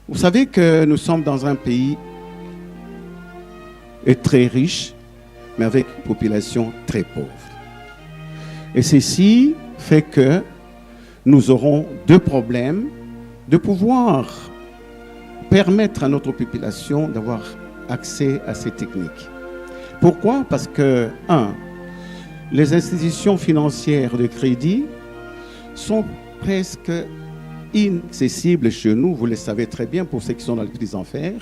Vous savez que nous sommes dans un pays très riche, mais avec une population très pauvre. Et ceci fait que nous aurons deux problèmes de pouvoir permettre à notre population d'avoir accès à ces techniques. Pourquoi? Parce que, les institutions financières de crédit sont presque inaccessibles chez nous, vous le savez très bien pour ceux qui sont dans les petits enfers.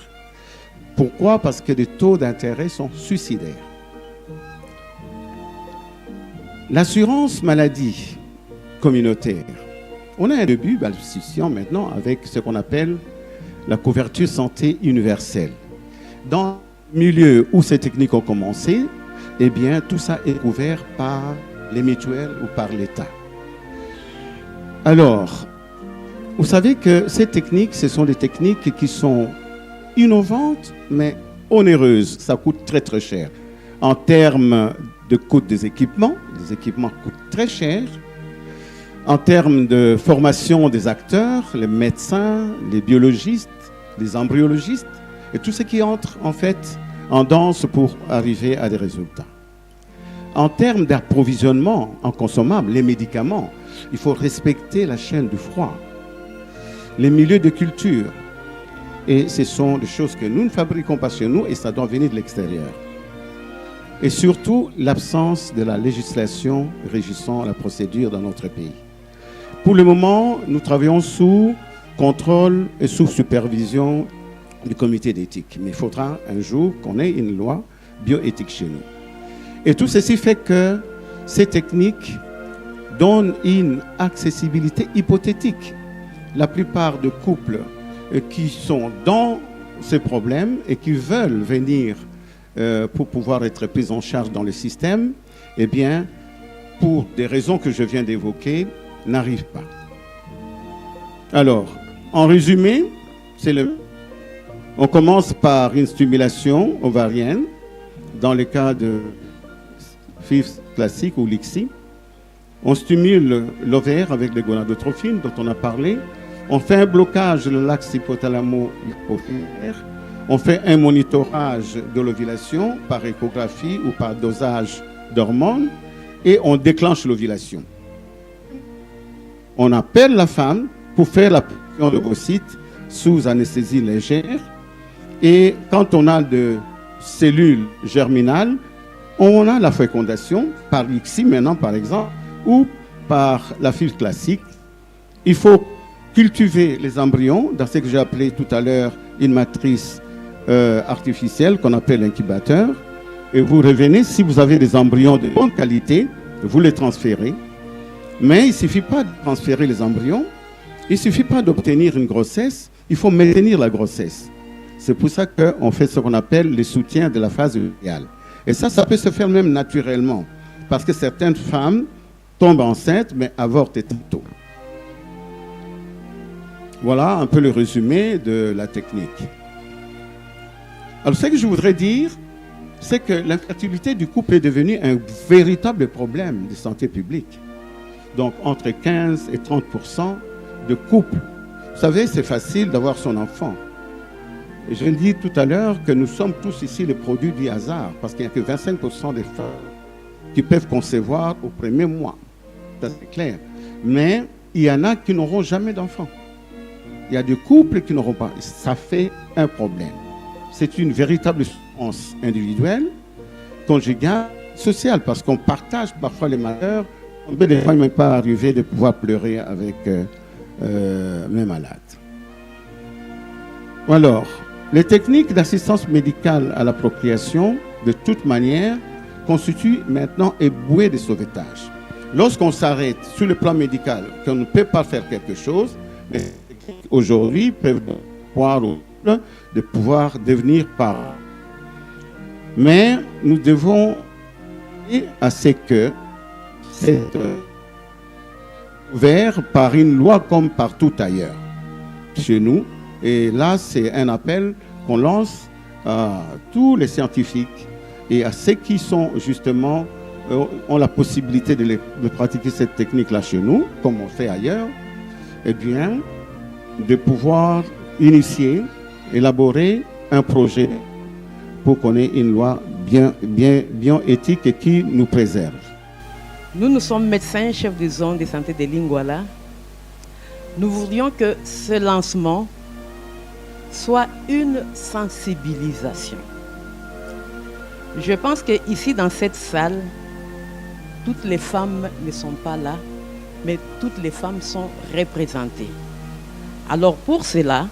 Pourquoi? Parce que les taux d'intérêt sont suicidaires. L'assurance maladie communautaire, on a un début d'institution maintenant avec ce qu'on appelle la couverture santé universelle. Dans le milieu où ces techniques ont commencé, eh bien, tout ça est couvert par les mutuelles ou par l'État. Alors, vous savez que ces techniques, ce sont des techniques qui sont innovantes, mais onéreuses. Ça coûte très, très cher. En termes de coût des équipements coûtent très cher. En termes de formation des acteurs, les médecins, les biologistes, les embryologistes, et tout ce qui entre, en fait, en danse pour arriver à des résultats. En termes d'approvisionnement en consommables, les médicaments, il faut respecter la chaîne du froid, les milieux de culture. Et ce sont des choses que nous ne fabriquons pas chez nous et ça doit venir de l'extérieur. Et surtout, l'absence de la législation régissant la procédure dans notre pays. Pour le moment, nous travaillons sous contrôle et sous supervision du comité d'éthique. Mais il faudra un jour qu'on ait une loi bioéthique chez nous. Et tout ceci fait que ces techniques donnent une accessibilité hypothétique. La plupart des couples qui sont dans ces problèmes et qui veulent venir pour pouvoir être pris en charge dans le système, eh bien, pour des raisons que je viens d'évoquer, n'arrivent pas. Alors, en résumé, on commence par une stimulation ovarienne, dans le cas de FIV classique ou l'ICSI. On stimule l'ovaire avec les gonadotrophines dont on a parlé. On fait un blocage de l'axe hypothalamo-hypophysaire. On fait un monitorage de l'ovulation par échographie ou par dosage d'hormones et on déclenche l'ovulation. On appelle la femme pour faire la ponction de l'ovocyte sous anesthésie légère et quand on a de cellules germinales, on a la fécondation par l'ICSI maintenant par exemple ou par la FIV classique. Il faut cultiver les embryons dans ce que j'ai appelé tout à l'heure une matrice artificielle qu'on appelle incubateur. Et vous revenez, si vous avez des embryons de bonne qualité, vous les transférez. Mais il ne suffit pas de transférer les embryons, il ne suffit pas d'obtenir une grossesse, il faut maintenir la grossesse. C'est pour ça qu'on fait ce qu'on appelle les soutiens de la phase lutéale. Et ça peut se faire même naturellement, parce que certaines femmes tombent enceintes, mais avortent très tôt. Voilà un peu le résumé de la technique. Alors, ce que je voudrais dire, c'est que l'infertilité du couple est devenue un véritable problème de santé publique. Donc, entre 15 et 30% de couples. Vous savez, c'est facile d'avoir son enfant. Et je dis tout à l'heure que nous sommes tous ici les produits du hasard, parce qu'il n'y a que 25% des femmes qui peuvent concevoir au premier mois. Ça, c'est clair. Mais il y en a qui n'auront jamais d'enfants. Il y a des couples qui n'auront pas. Ça fait un problème. C'est une véritable souffrance individuelle, conjugale, sociale, parce qu'on partage parfois les malheurs. Des fois, il ne m'est pas arrivé de pouvoir pleurer avec mes malades. Alors, les techniques d'assistance médicale à la procréation, de toute manière, constituent maintenant un bouée de sauvetage. Lorsqu'on s'arrête sur le plan médical, qu'on ne peut pas faire quelque chose, les techniques aujourd'hui peuvent pouvoir de pouvoir devenir parents. Mais nous devons veiller à ce que c'est ouvert par une loi comme partout ailleurs chez nous. Et là, c'est un appel qu'on lance à tous les scientifiques et à ceux qui sont justement ont la possibilité de pratiquer cette technique-là chez nous, comme on fait ailleurs, eh bien, de pouvoir initier, élaborer un projet pour qu'on ait une loi bien éthique et qui nous préserve. Nous sommes médecins, chefs de zone de santé de Lingouala. Nous voudrions que ce lancement soit une sensibilisation. Je pense qu'ici, dans cette salle, toutes les femmes ne sont pas là, mais toutes les femmes sont représentées. Alors pour cela,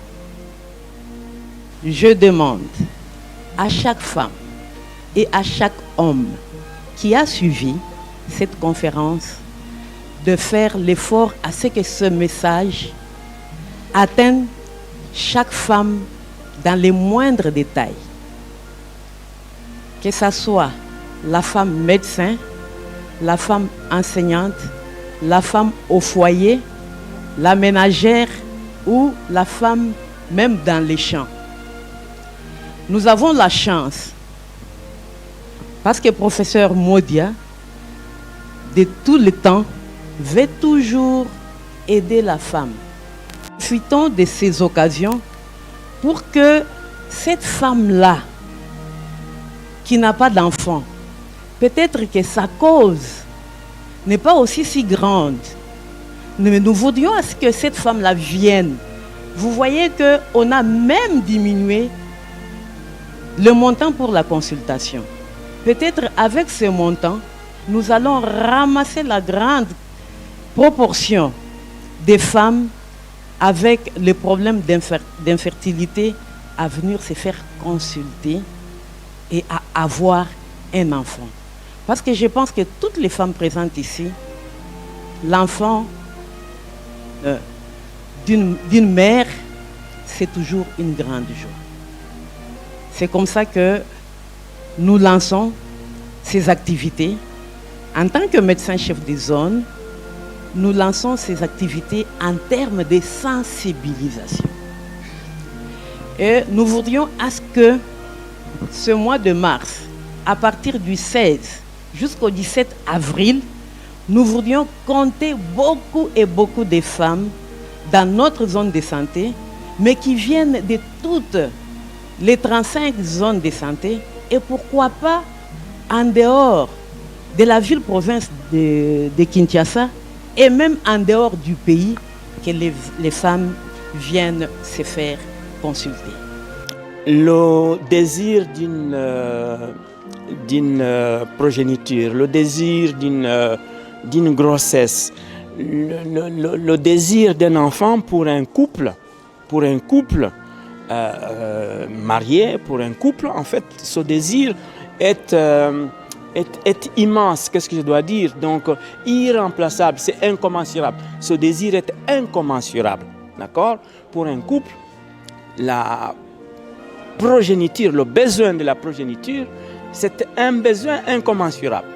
je demande à chaque femme et à chaque homme qui a suivi cette conférence de faire l'effort à ce que ce message atteigne chaque femme dans les moindres détails. Que ce soit la femme médecin, la femme enseignante, la femme au foyer, la ménagère ou la femme même dans les champs. Nous avons la chance, parce que professeur Modia, de tout le temps, veut toujours aider la femme. Profitons de ces occasions pour que cette femme-là, qui n'a pas d'enfant, peut-être que sa cause n'est pas aussi si grande, mais nous voudrions à ce que cette femme-là vienne. Vous voyez qu'on a même diminué le montant pour la consultation. Peut-être avec ce montant, nous allons ramasser la grande proportion des femmes avec le problème d'infertilité à venir se faire consulter et à avoir un enfant. Parce que je pense que toutes les femmes présentes ici, l'enfant d'une mère, c'est toujours une grande joie. C'est comme ça que nous lançons ces activités. En tant que médecin chef de zone, nous lançons ces activités en termes de sensibilisation. Et nous voudrions à ce que ce mois de mars, à partir du 16 jusqu'au 17 avril, nous voudrions compter beaucoup et beaucoup de femmes dans notre zone de santé, mais qui viennent de toutes les 35 zones de santé et pourquoi pas en dehors de la ville-province de Kinshasa et même en dehors du pays, que les femmes viennent se faire consulter. Le désir d'une progéniture, le désir d'une grossesse, le désir d'un enfant pour un couple marié, pour un couple, en fait, ce désir est immense, qu'est-ce que je dois dire? Donc, irremplaçable, c'est incommensurable. Ce désir est incommensurable, d'accord? Pour un couple, la progéniture, le besoin de la progéniture, c'est un besoin incommensurable.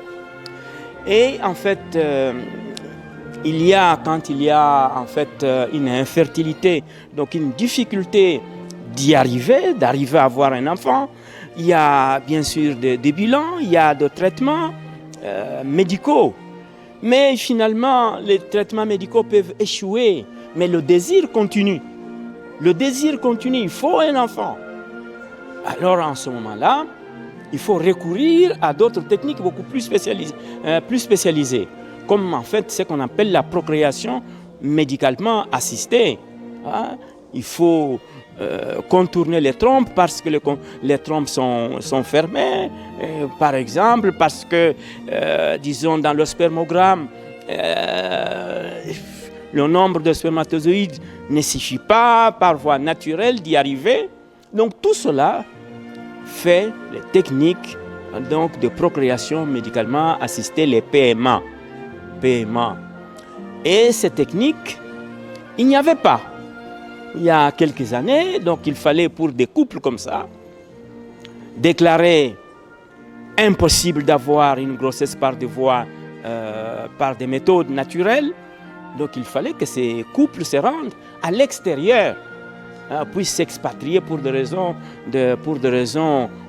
Et en fait, quand il y a en fait une infertilité, donc une difficulté d'arriver à avoir un enfant, il y a bien sûr des bilans, il y a des traitements médicaux. Mais finalement, les traitements médicaux peuvent échouer, mais le désir continue. Le désir continue, il faut un enfant. Alors en ce moment-là, il faut recourir à d'autres techniques beaucoup plus spécialisées, comme en fait ce qu'on appelle la procréation médicalement assistée. Il faut contourner les trompes parce que les trompes sont fermées, par exemple, parce que, disons, dans le spermogramme, le nombre de spermatozoïdes ne suffit pas par voie naturelle d'y arriver. Donc tout cela fait les techniques donc, de procréation médicalement assistée, les PMA. Et ces techniques, il n'y avait pas. Il y a quelques années, donc il fallait pour des couples comme ça, déclarer impossible d'avoir une grossesse par des méthodes naturelles. Donc il fallait que ces couples se rendent à l'extérieur, puissent s'expatrier pour des raisons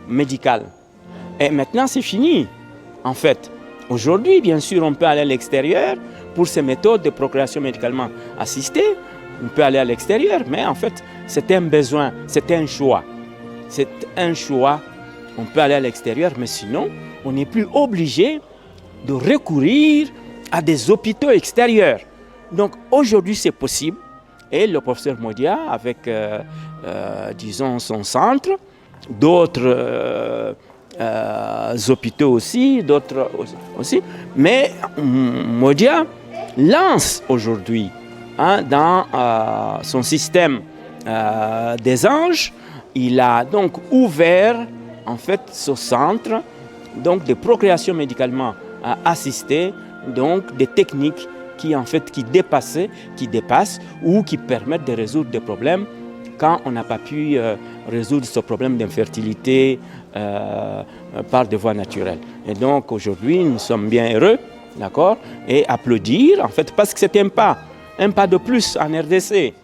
médicales. Et maintenant c'est fini, en fait. Aujourd'hui, bien sûr, on peut aller à l'extérieur pour ces méthodes de procréation médicalement assistée. on peut aller à l'extérieur, mais en fait, c'est un besoin, c'est un choix. C'est un choix, on peut aller à l'extérieur, mais sinon, on n'est plus obligé de recourir à des hôpitaux extérieurs. Donc aujourd'hui, c'est possible. Et le professeur Modia, avec, disons, son centre, d'autres hôpitaux aussi, d'autres aussi. Mais Modia lance aujourd'hui dans son système des anges, il a donc ouvert en fait ce centre donc de procréation médicalement assistée, donc des techniques qui dépassent ou qui permettent de résoudre des problèmes quand on n'a pas pu résoudre ce problème d'infertilité par des voies naturelles. Et donc aujourd'hui, nous sommes bien heureux, d'accord, et applaudir en fait parce que c'est un pas de plus en RDC.